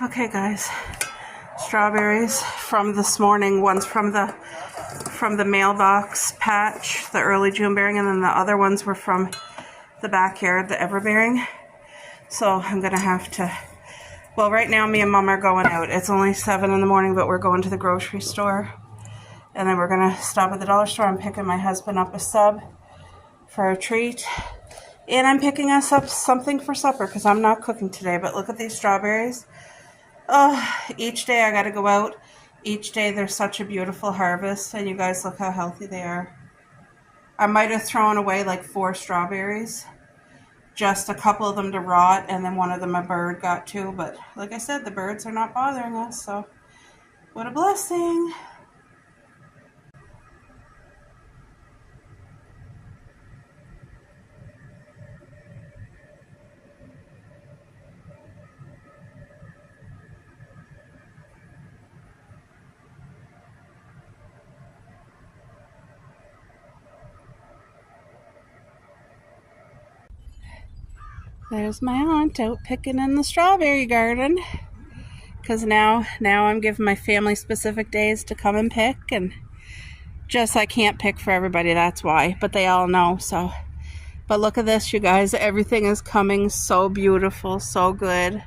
Okay, guys, strawberries from this morning. One's from the mailbox patch, the early June bearing, and then the other ones were from the backyard, the everbearing. So I'm gonna have to. Well, right now me and Mom are going out. It's only 7 in the morning, but we're going to the grocery store, and then we're gonna stop at the dollar store. I'm picking my husband up a sub for a treat, and I'm picking us up something for supper because I'm not cooking today. But look at these strawberries. Oh, each day I got to go out. Each day there's such a beautiful harvest, and you guys look how healthy they are. I might have thrown away like 4 strawberries, just a couple of them to rot, and then one of them a bird got to. But like I said, the birds are not bothering us, so what a blessing. There's my aunt out picking in the strawberry garden. Because now I'm giving my family specific days to come and pick. And just I can't pick for everybody, that's why. But they all know, so. But look at this, you guys. Everything is coming so beautiful, so good.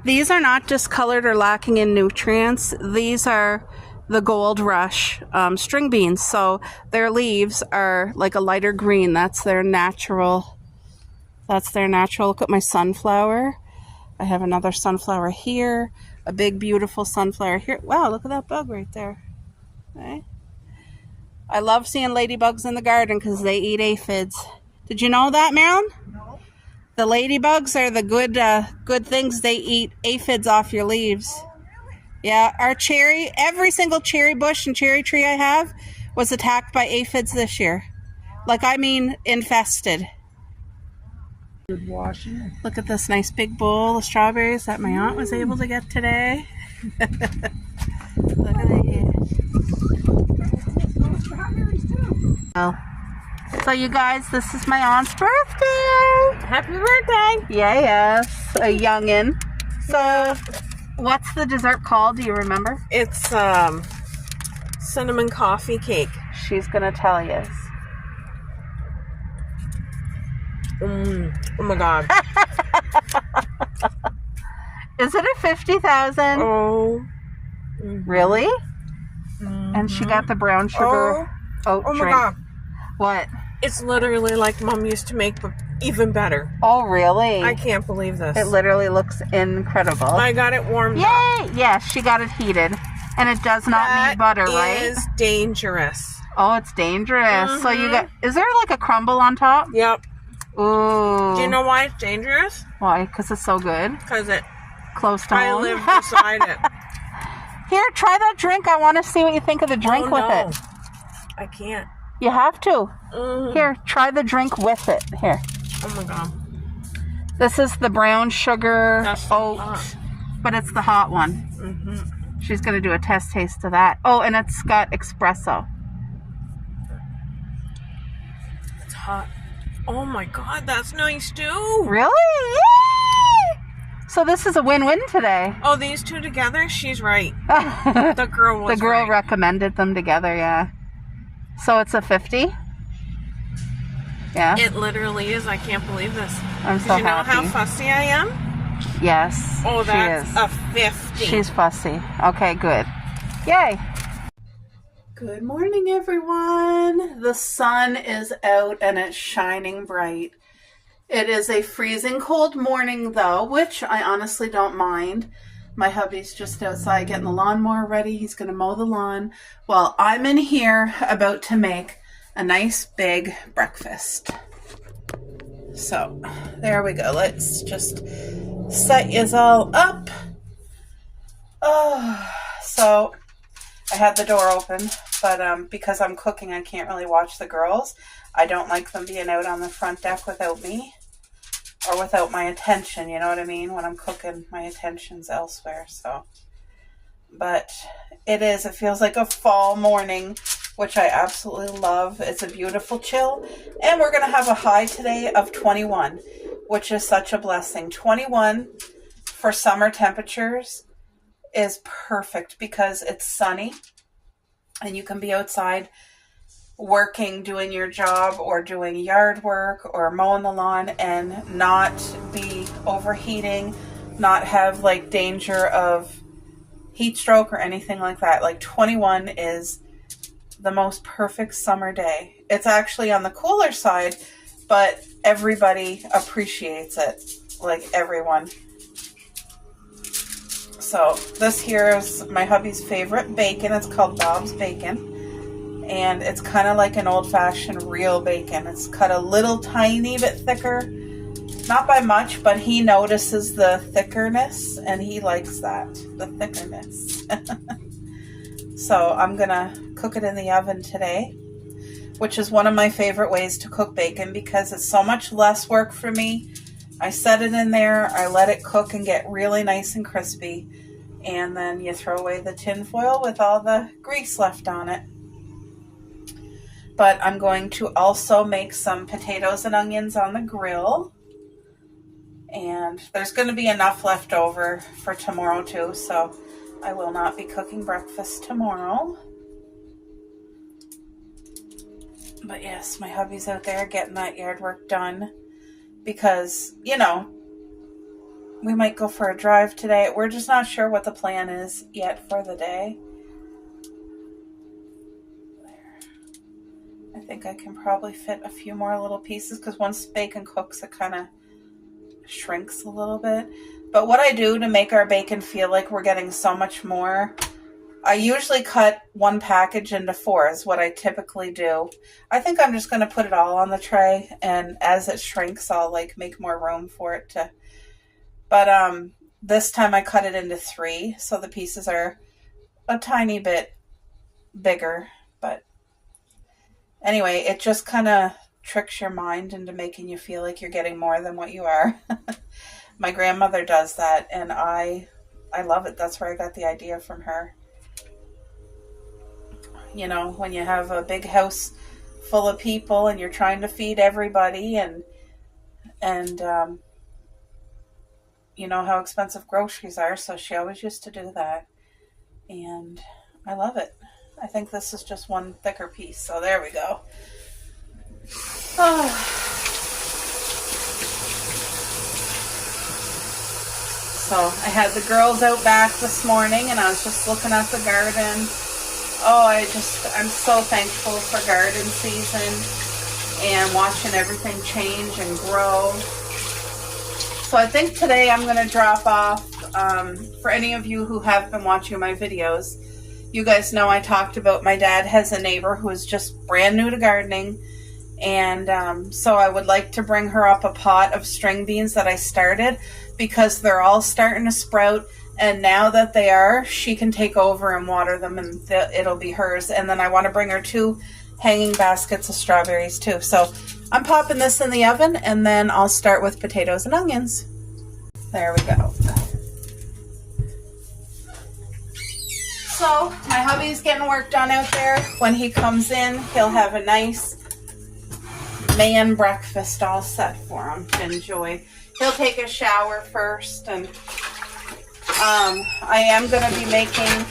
These are not discolored or lacking in nutrients. These are the Gold Rush string beans. So their leaves are like a lighter green. That's their natural. Look at my sunflower. I have another sunflower here. A big, beautiful sunflower here. Wow, look at that bug right there. Okay. I love seeing ladybugs in the garden because they eat aphids. Did you know that, Marilyn? No. The ladybugs are the good things. They eat aphids off your leaves. Oh, really? Yeah, our cherry, every single cherry bush and cherry tree I have was attacked by aphids this year. Like, I mean, infested. Good washing. Look at this nice big bowl of strawberries that my aunt was able to get today. Look at that. Strawberries too. Well, so you guys, this is my aunt's birthday. Happy birthday. Yeah, yes, a youngin'. So, what's the dessert called? Do you remember? It's cinnamon coffee cake. She's gonna tell you. Oh my god. Is it a 50,000? Oh. Really? And she got the brown sugar oat Oh my drink. god. What? It's literally like Mom used to make, but even better. Oh, really? I can't believe this. It literally looks incredible. I got it warmed up. Yay! Yes, she got it heated. And it does not need butter, right? That is dangerous. Oh, it's dangerous. So you got, is there like a crumble on top? Yep. Ooh. Do you know why it's dangerous? Why? Because it's so good? Because Close to I home? live beside it. Here, try that drink. I want to see what you think of the drink with it. I can't. You have to. Mm. Here, try the drink with it. Here. Oh my god. This is the brown sugar That's so oat, hot. but it's the hot one. Mm-hmm. She's going to do a test taste of that. Oh, and it's got espresso. It's hot. Oh my god, that's nice too. Really? Yay! So this is a win-win today. Oh, these two together? She's right. The girl was The girl right. recommended them together, yeah. So it's a 50? Yeah. It literally is. I can't believe this. I'm Did so you know happy. how fussy I am? Yes. Oh, she that's is. a 50. She's fussy. Okay, good. Yay. Good morning, everyone. The sun is out and it's shining bright. It is a freezing cold morning, though, which I honestly don't mind. My hubby's just outside getting the lawnmower ready. He's going to mow the lawn while I'm in here about to make a nice big breakfast. So, there we go. Let's just set yous all up. Oh, so I had the door open, but because I'm cooking, I can't really watch the girls. I don't like them being out on the front deck without me or without my attention, you know what I mean? When I'm cooking, my attention's elsewhere, so. But it feels like a fall morning, which I absolutely love. It's a beautiful chill, and we're going to have a high today of 21, which is such a blessing. 21 for summer temperatures is perfect because it's sunny and you can be outside working, doing your job or doing yard work or mowing the lawn and not be overheating, not have like danger of heat stroke or anything like that. Like 21 is the most perfect summer day. It's actually on the cooler side, but everybody appreciates it, like everyone. So this here is my hubby's favorite bacon. It's called Bob's Bacon, and it's kind of like an old-fashioned real bacon. It's cut a little tiny bit thicker, not by much, but he notices the thickness and he likes that, the thickness. So I'm gonna cook it in the oven today, which is one of my favorite ways to cook bacon because it's so much less work for me. I set it in there, I let it cook and get really nice and crispy, and then you throw away the tin foil with all the grease left on it. But I'm going to also make some potatoes and onions on the grill, and there's going to be enough left over for tomorrow too, so I will not be cooking breakfast tomorrow. But yes, my hubby's out there getting that yard work done because, you know, we might go for a drive today. We're just not sure what the plan is yet for the day. There. I think I can probably fit a few more little pieces because once bacon cooks, it kind of shrinks a little bit. But what I do to make our bacon feel like we're getting so much more, I usually cut one package into 4 is what I typically do. I think I'm just going to put it all on the tray, and as it shrinks, I'll like make more room for it to. But this time I cut it into 3, so the pieces are a tiny bit bigger. But anyway, it just kind of tricks your mind into making you feel like you're getting more than what you are. My grandmother does that, and I love it. That's where I got the idea from her. You know, when you have a big house full of people and you're trying to feed everybody, and you know how expensive groceries are, so she always used to do that, and I love it. I think this is just one thicker piece, so there we go. Oh. So I had the girls out back this morning, and I was just looking at the garden. Oh, I'm so thankful for garden season and watching everything change and grow. So I think today I'm going to drop off, for any of you who have been watching my videos, you guys know I talked about my dad has a neighbor who is just brand new to gardening. And so I would like to bring her up a pot of string beans that I started because they're all starting to sprout. And now that they are, she can take over and water them, and it'll be hers. And then I want to bring her 2 hanging baskets of strawberries too. So I'm popping this in the oven, and then I'll start with potatoes and onions. There we go. So my hubby's getting work done out there. When he comes in, he'll have a nice man breakfast all set for him to enjoy. He'll take a shower first, and I am going to be making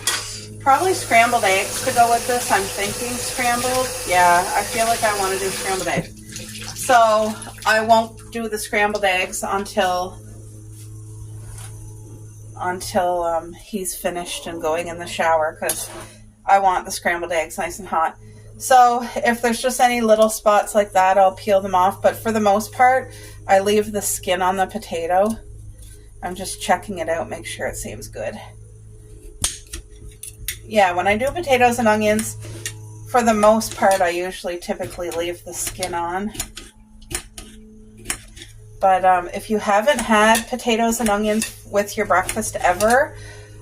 probably scrambled eggs to go with this. I'm thinking scrambled. Yeah, I feel like I want to do scrambled eggs. So I won't do the scrambled eggs until he's finished and going in the shower, because I want the scrambled eggs nice and hot. So if there's just any little spots like that, I'll peel them off. But for the most part, I leave the skin on the potato. I'm just checking it out, make sure it seems good. Yeah, when I do potatoes and onions, for the most part, I usually typically leave the skin on. But if you haven't had potatoes and onions with your breakfast ever,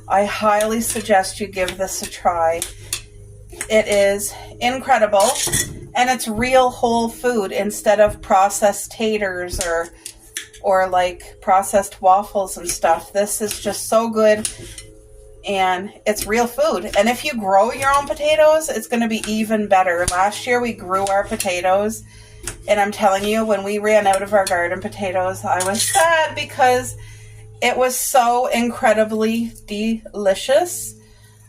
I highly suggest you give this a try. It is incredible, and it's real whole food instead of processed taters or like processed waffles and stuff. This is just so good, and it's real food. And if you grow your own potatoes, it's going to be even better. Last year we grew our potatoes, and I'm telling you, when we ran out of our garden potatoes, I was sad because it was so incredibly delicious.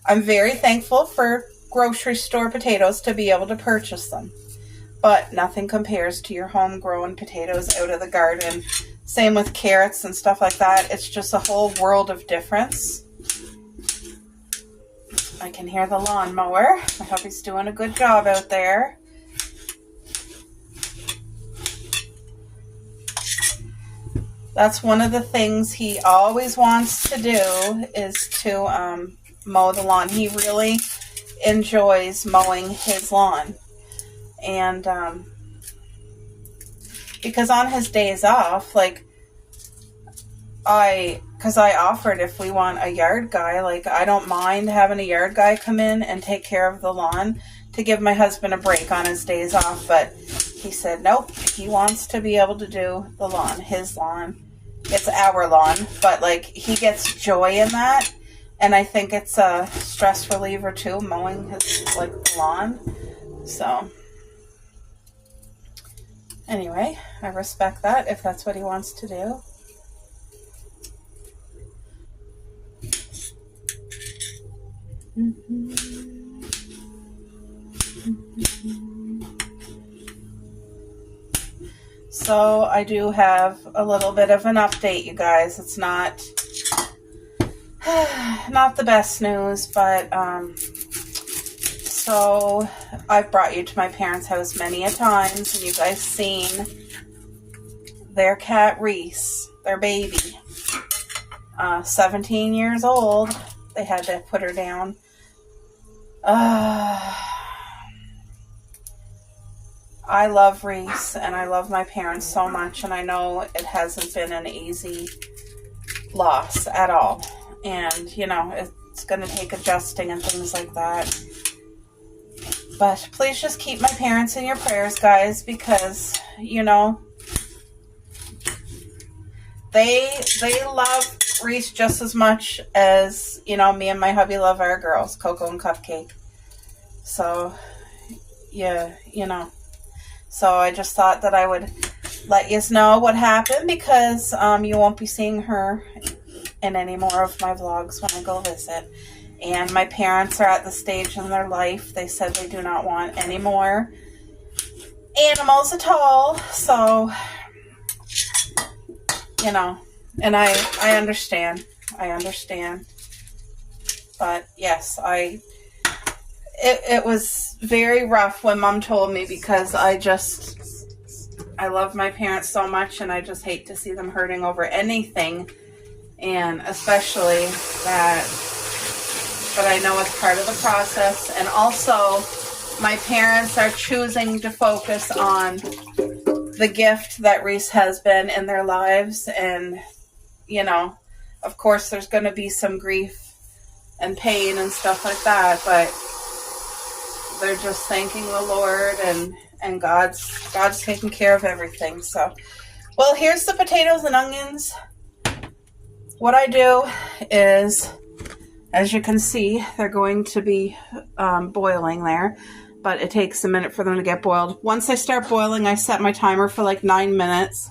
I'm very thankful for grocery store potatoes to be able to purchase them. But nothing compares to your homegrown potatoes out of the garden. Same with carrots and stuff like that. It's just a whole world of difference. I can hear the lawnmower. I hope he's doing a good job out there. That's one of the things he always wants to do is to mow the lawn. He really enjoys mowing his lawn. And because on his days off, like, because I offered if we want a yard guy, like, I don't mind having a yard guy come in and take care of the lawn to give my husband a break on his days off. But he said, nope, he wants to be able to do the lawn, his lawn. It's our lawn, but, like, he gets joy in that. And I think it's a stress reliever, too, mowing his, like, lawn. So, anyway, I respect that if that's what he wants to do. So I do have a little bit of an update, you guys. It's not the best news, but so I've brought you to my parents' house many a times, and you guys seen their cat Reese, their baby, 17 years old. They had to put her down. I love Reese, and I love my parents so much, and I know it hasn't been an easy loss at all. And, you know, it's going to take adjusting and things like that. But please just keep my parents in your prayers, guys, because, you know, they love Reese just as much as, you know, me and my hubby love our girls, Coco and Cupcake. So, yeah, you know. So I just thought that I would let you know what happened, because you won't be seeing her in any more of my vlogs when I go visit. And my parents are at the stage in their life, they said they do not want any more animals at all. So, you know, and I understand. I understand. But yes, it was very rough when Mom told me, because I love my parents so much, and I just hate to see them hurting over anything, and especially that, but I know it's part of the process. And also, my parents are choosing to focus on the gift that Reese has been in their lives, and, you know, of course there's going to be some grief and pain and stuff like that, but they're just thanking the Lord, and God's taking care of everything. So, well, here's the potatoes and onions. What I do is, as you can see, they're going to be boiling there, but it takes a minute for them to get boiled. Once they start boiling, I set my timer for like 9 minutes,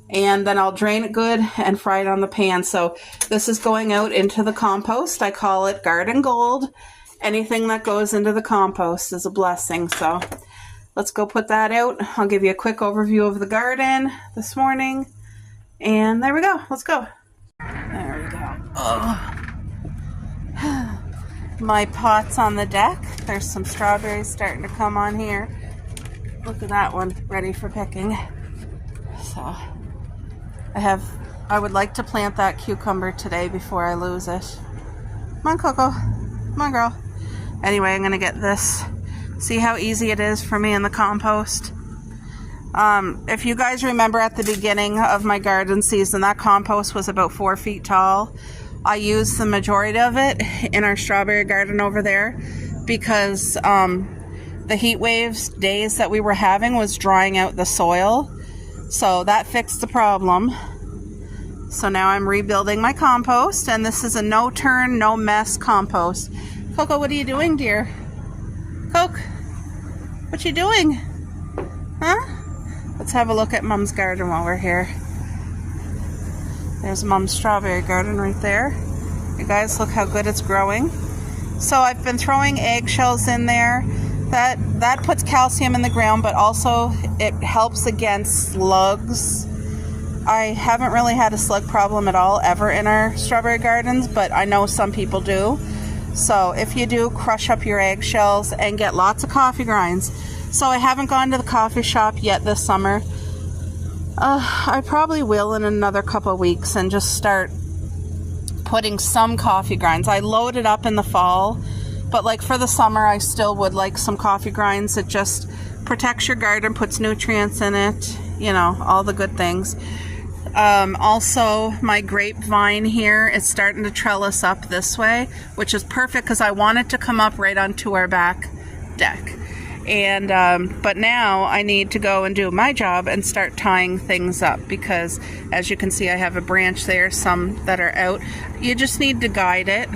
and then I'll drain it good and fry it on the pan. So this is going out into the compost. I call it garden gold. Anything that goes into the compost is a blessing. So let's go put that out. I'll give you a quick overview of the garden this morning. And there we go. Let's go. There we go. Oh. My pot's on the deck. There's some strawberries starting to come on here. Look at that one, ready for picking. So I would like to plant that cucumber today before I lose it. Come on, Coco. Come on, girl. Anyway, I'm going to get this. See how easy it is for me in the compost? If you guys remember at the beginning of my garden season, that compost was about 4 feet tall. I used the majority of it in our strawberry garden over there, because the heat waves days that we were having was drying out the soil. So that fixed the problem. So now I'm rebuilding my compost, and this is a no-turn, no-mess compost. Coco, what are you doing, dear? Coke, what you doing? Huh? Let's have a look at Mom's garden while we're here. There's Mom's strawberry garden right there. You guys, look how good it's growing. So I've been throwing eggshells in there. That puts calcium in the ground, but also it helps against slugs. I haven't really had a slug problem at all ever in our strawberry gardens, but I know some people do. So if you do, crush up your eggshells and get lots of coffee grinds. So I haven't gone to the coffee shop yet this summer. I probably will in another couple of weeks and just start putting some coffee grinds. I load it up in the fall, but like for the summer, I still would like some coffee grinds. It just protects your garden, puts nutrients in it, you know, all the good things. Also, my grapevine here is starting to trellis up this way, which is perfect because I want it to come up right onto our back deck. And but now I need to go and do my job and start tying things up, because as you can see, I have a branch there, some that are out. You just need to guide it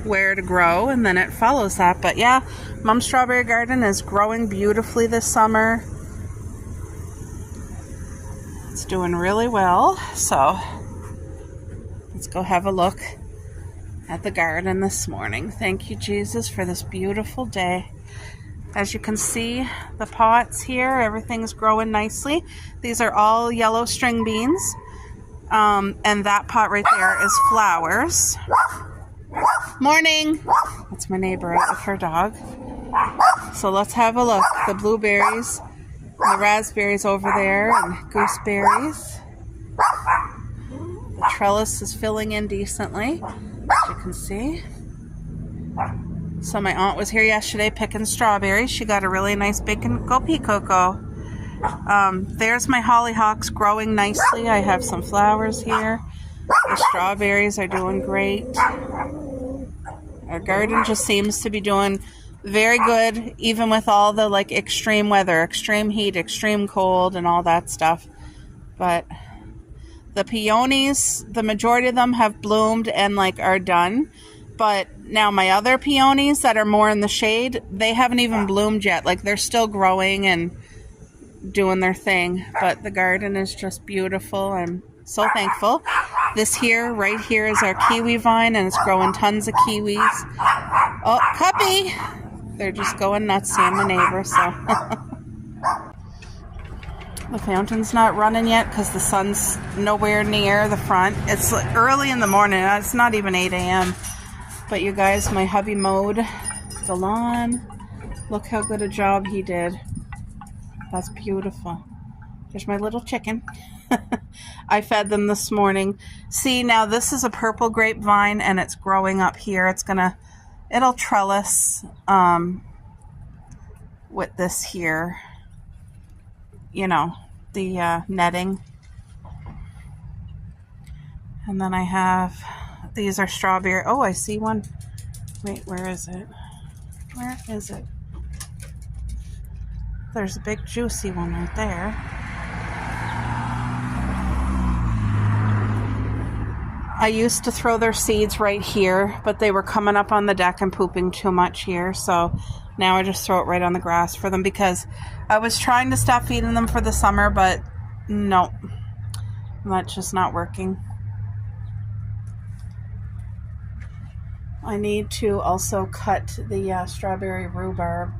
where to grow, and then it follows that. But yeah, Mom's strawberry garden is growing beautifully this summer. It's doing really well. So let's go have a look at the garden this morning. Thank you, Jesus, for this beautiful day. As you can see, the pots here, everything's growing nicely. These are all yellow string beans. And that pot right there is flowers. Morning! That's my neighbor out with her dog. So let's have a look. The blueberries, the raspberries over there, and gooseberries. The trellis is filling in decently, as you can see. So my aunt was here yesterday picking strawberries. She got a really nice big gopi cocoa. There's my hollyhocks growing nicely. I have some flowers here. The strawberries are doing great. Our garden just seems to be doing very good, even with all the like extreme weather, extreme heat, extreme cold, and all that stuff. But the peonies, the majority of them have bloomed and like are done. But now my other peonies that are more in the shade, they haven't even bloomed yet. Like they're still growing and doing their thing. But the garden is just beautiful. I'm so thankful. This here, right here, is our kiwi vine, and it's growing tons of kiwis. Oh, Cuppy! They're just going nuts seeing the neighbor, so. The fountain's not running yet because the sun's nowhere near the front. It's early in the morning. It's not even 8 a.m. But you guys, my hubby mowed the lawn. Look how good a job he did. That's beautiful. There's my little chicken. I fed them this morning. See, now this is a purple grapevine and it's growing up here. It'll trellis with this here. You know, the netting. And then I have... These are strawberry. Oh, I see one. Wait, where is it? Where is it? There's a big juicy one right there. I used to throw their seeds right here, but they were coming up on the deck and pooping too much here. So now I just throw it right on the grass for them, because I was trying to stop feeding them for the summer, but no, that's just not working. I need to also cut the strawberry rhubarb,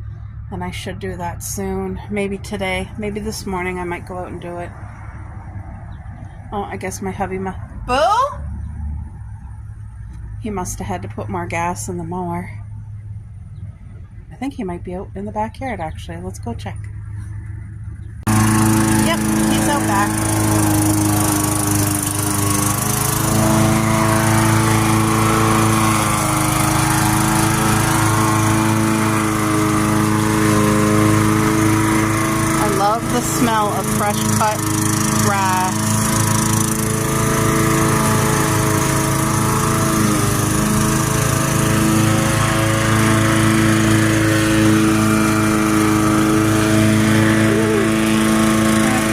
and I should do that soon. Maybe today, maybe this morning I might go out and do it. Oh, I guess my hubby Boo? He must have had to put more gas in the mower. I think he might be out in the backyard, actually. Let's go check. Yep, he's out back. The smell of fresh cut grass.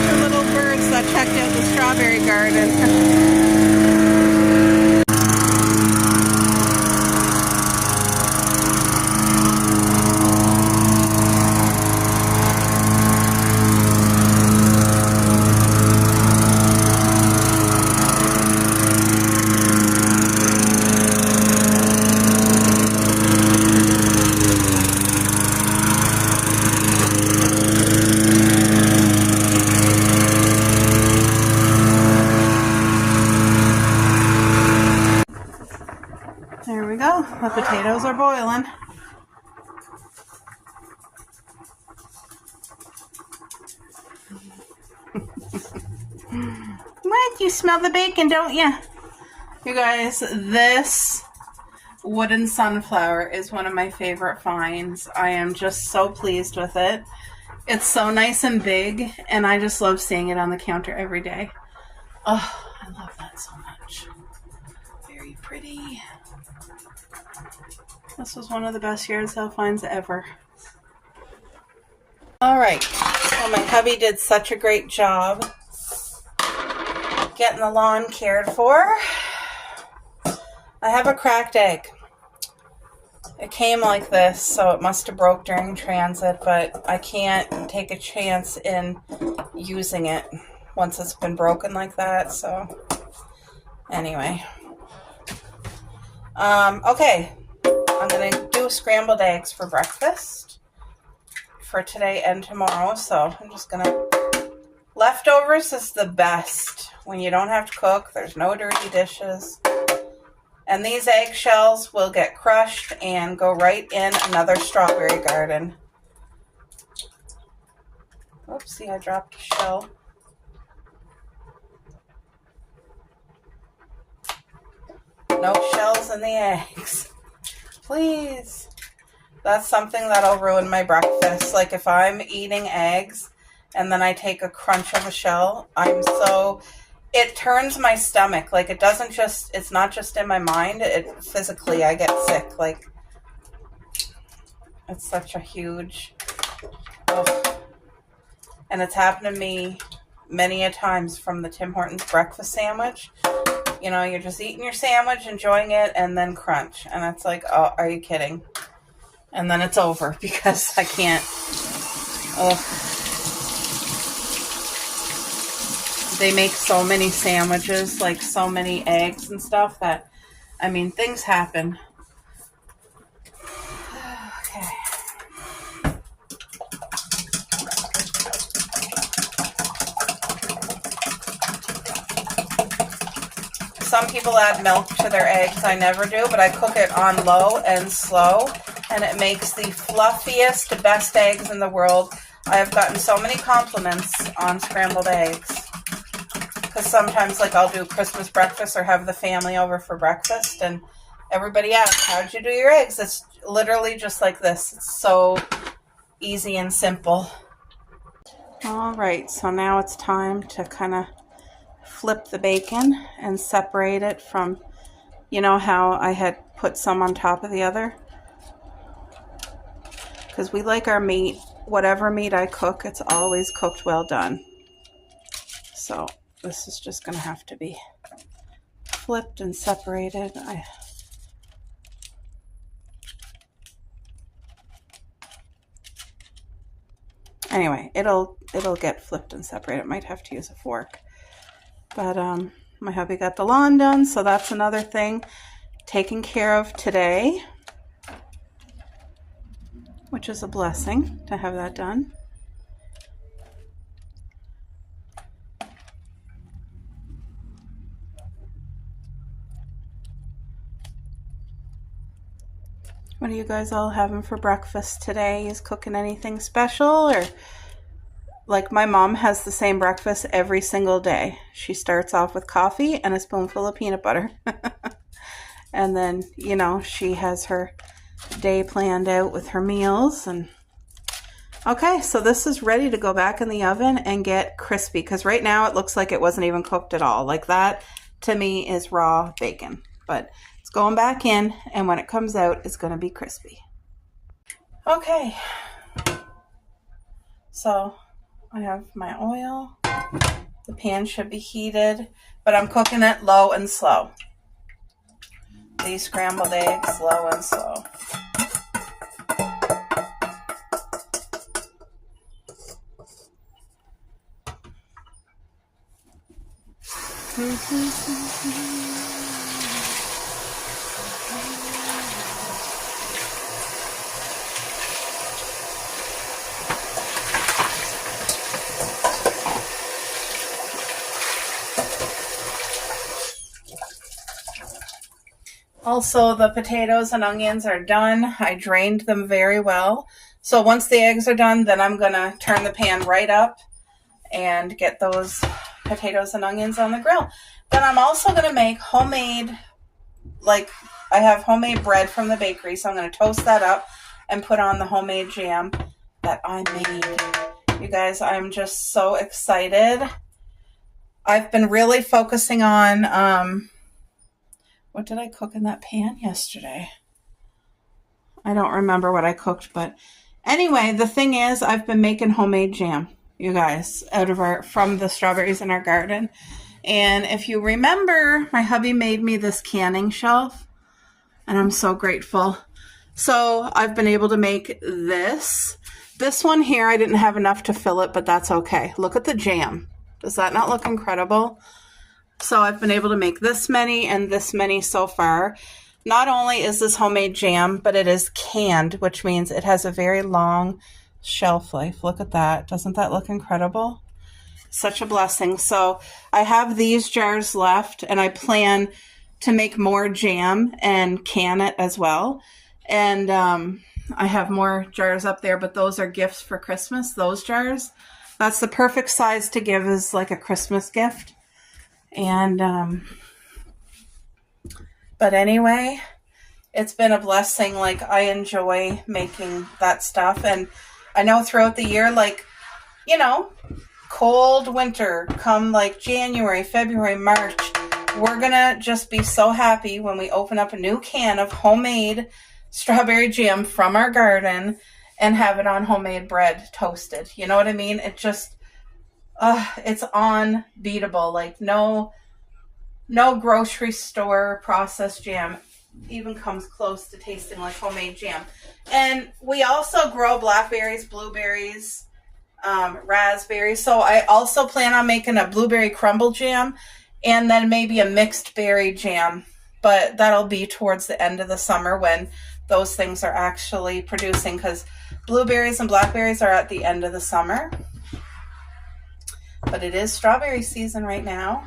Two little birds that checked out the strawberry garden. There we go. The potatoes are boiling. What? You smell the bacon, don't you? You guys, this wooden sunflower is one of my favorite finds. I am just so pleased with it. It's so nice and big, and I just love seeing it on the counter every day. Oh, I love that so much. Very pretty. This was one of the best yard sale finds ever. Alright, so my hubby did such a great job getting the lawn cared for. I have a cracked egg. It came like this, so it must have broke during transit, but I can't take a chance in using it once it's been broken like that, so anyway. Okay, I'm going to do scrambled eggs for breakfast for today and tomorrow, so I'm just going to... Leftovers is the best when you don't have to cook. There's no dirty dishes. And these eggshells will get crushed and go right in another strawberry garden. Oopsie, I dropped a shell. No shells in the eggs. Please. That's something that'll ruin my breakfast. Like if I'm eating eggs and then I take a crunch of a shell, it turns my stomach. Like it's not just in my mind, it physically I get sick. Like it's such a huge, and it's happened to me many a times from the Tim Hortons breakfast sandwich. You know, you're just eating your sandwich, enjoying it, and then crunch. And it's like, oh, are you kidding? And then it's over because I can't. They make so many sandwiches, like so many eggs and stuff that, I mean, things happen. Okay. Some people add milk to their eggs. I never do, but I cook it on low and slow, and it makes the fluffiest, best eggs in the world. I have gotten so many compliments on scrambled eggs. Because sometimes, like, I'll do Christmas breakfast or have the family over for breakfast, and everybody asks, how'd you do your eggs? It's literally just like this. It's so easy and simple. All right, so now it's time to kind of flip the bacon and separate it from, you know how I had put some on top of the other? Because we like our meat, whatever meat I cook, it's always cooked well done. So this is just going to have to be flipped and separated. Anyway, it'll get flipped and separated. Might have to use a fork. But my hubby got the lawn done, so that's another thing taken care of today, which is a blessing to have that done. What are you guys all having for breakfast today? Is cooking anything special? Or like my mom has the same breakfast every single day. She starts off with coffee and a spoonful of peanut butter. And then, you know, she has her day planned out with her meals. And okay, so this is ready to go back in the oven and get crispy, because right now it looks like it wasn't even cooked at all. Like that to me is raw bacon, but it's going back in, and when it comes out, it's going to be crispy. Okay, so I have my oil. The pan should be heated, but I'm cooking it low and slow. These scrambled eggs, low and slow. Also, the potatoes and onions are done. I drained them very well. So once the eggs are done, then I'm going to turn the pan right up and get those potatoes and onions on the grill. Then I'm also going to make homemade, like I have homemade bread from the bakery. So I'm going to toast that up and put on the homemade jam that I made. You guys, I'm just so excited. I've been really focusing on, what did I cook in that pan yesterday? I don't remember what I cooked, but anyway, the thing is, I've been making homemade jam, you guys, from the strawberries in our garden. And if you remember, my hubby made me this canning shelf, and I'm so grateful. So I've been able to make this. This one here, I didn't have enough to fill it, but that's okay. Look at the jam. Does that not look incredible? So I've been able to make this many and this many so far. Not only is this homemade jam, but it is canned, which means it has a very long shelf life. Look at that. Doesn't that look incredible? Such a blessing. So I have these jars left, and I plan to make more jam and can it as well. And I have more jars up there, but those are gifts for Christmas, those jars. That's the perfect size to give as like a Christmas gift. And but anyway, it's been a blessing. Like, I enjoy making that stuff. And I know throughout the year, like, you know, cold winter, come like January, February, March, we're gonna just be so happy when we open up a new can of homemade strawberry jam from our garden and have it on homemade bread toasted. You know what I mean? It just, it's unbeatable. Like, no grocery store processed jam even comes close to tasting like homemade jam. And we also grow blackberries, blueberries, raspberries. So I also plan on making a blueberry crumble jam and then maybe a mixed berry jam. But that'll be towards the end of the summer when those things are actually producing, because blueberries and blackberries are at the end of the summer. But it is strawberry season right now.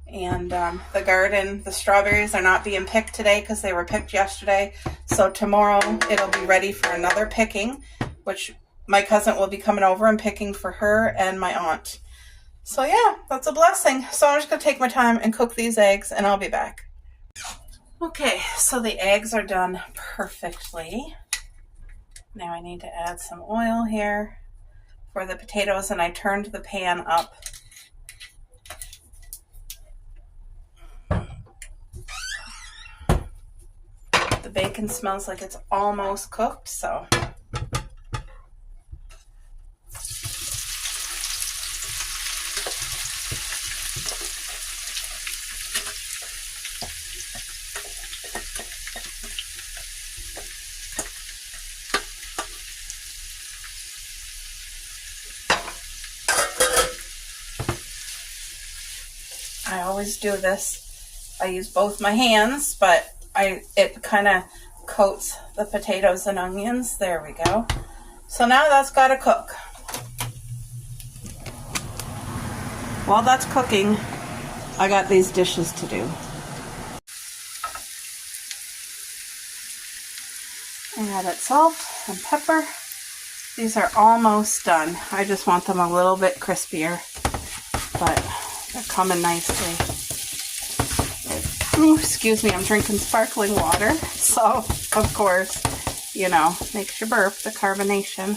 And the garden, the strawberries are not being picked today because they were picked yesterday. So tomorrow it'll be ready for another picking, which my cousin will be coming over and picking for her and my aunt. So yeah, that's a blessing. So I'm just going to take my time and cook these eggs, and I'll be back. Okay, so the eggs are done perfectly. Now I need to add some oil here for the potatoes, and I turned the pan up. The bacon smells like it's almost cooked, so. I always do this. I use both my hands, but it kind of coats the potatoes and onions. There we go. So now that's got to cook. While that's cooking, I got these dishes to do. I added salt and pepper. These are almost done. I just want them a little bit crispier, but they're coming nicely. Ooh, excuse me, I'm drinking sparkling water. So, of course, you know, makes you burp, the carbonation.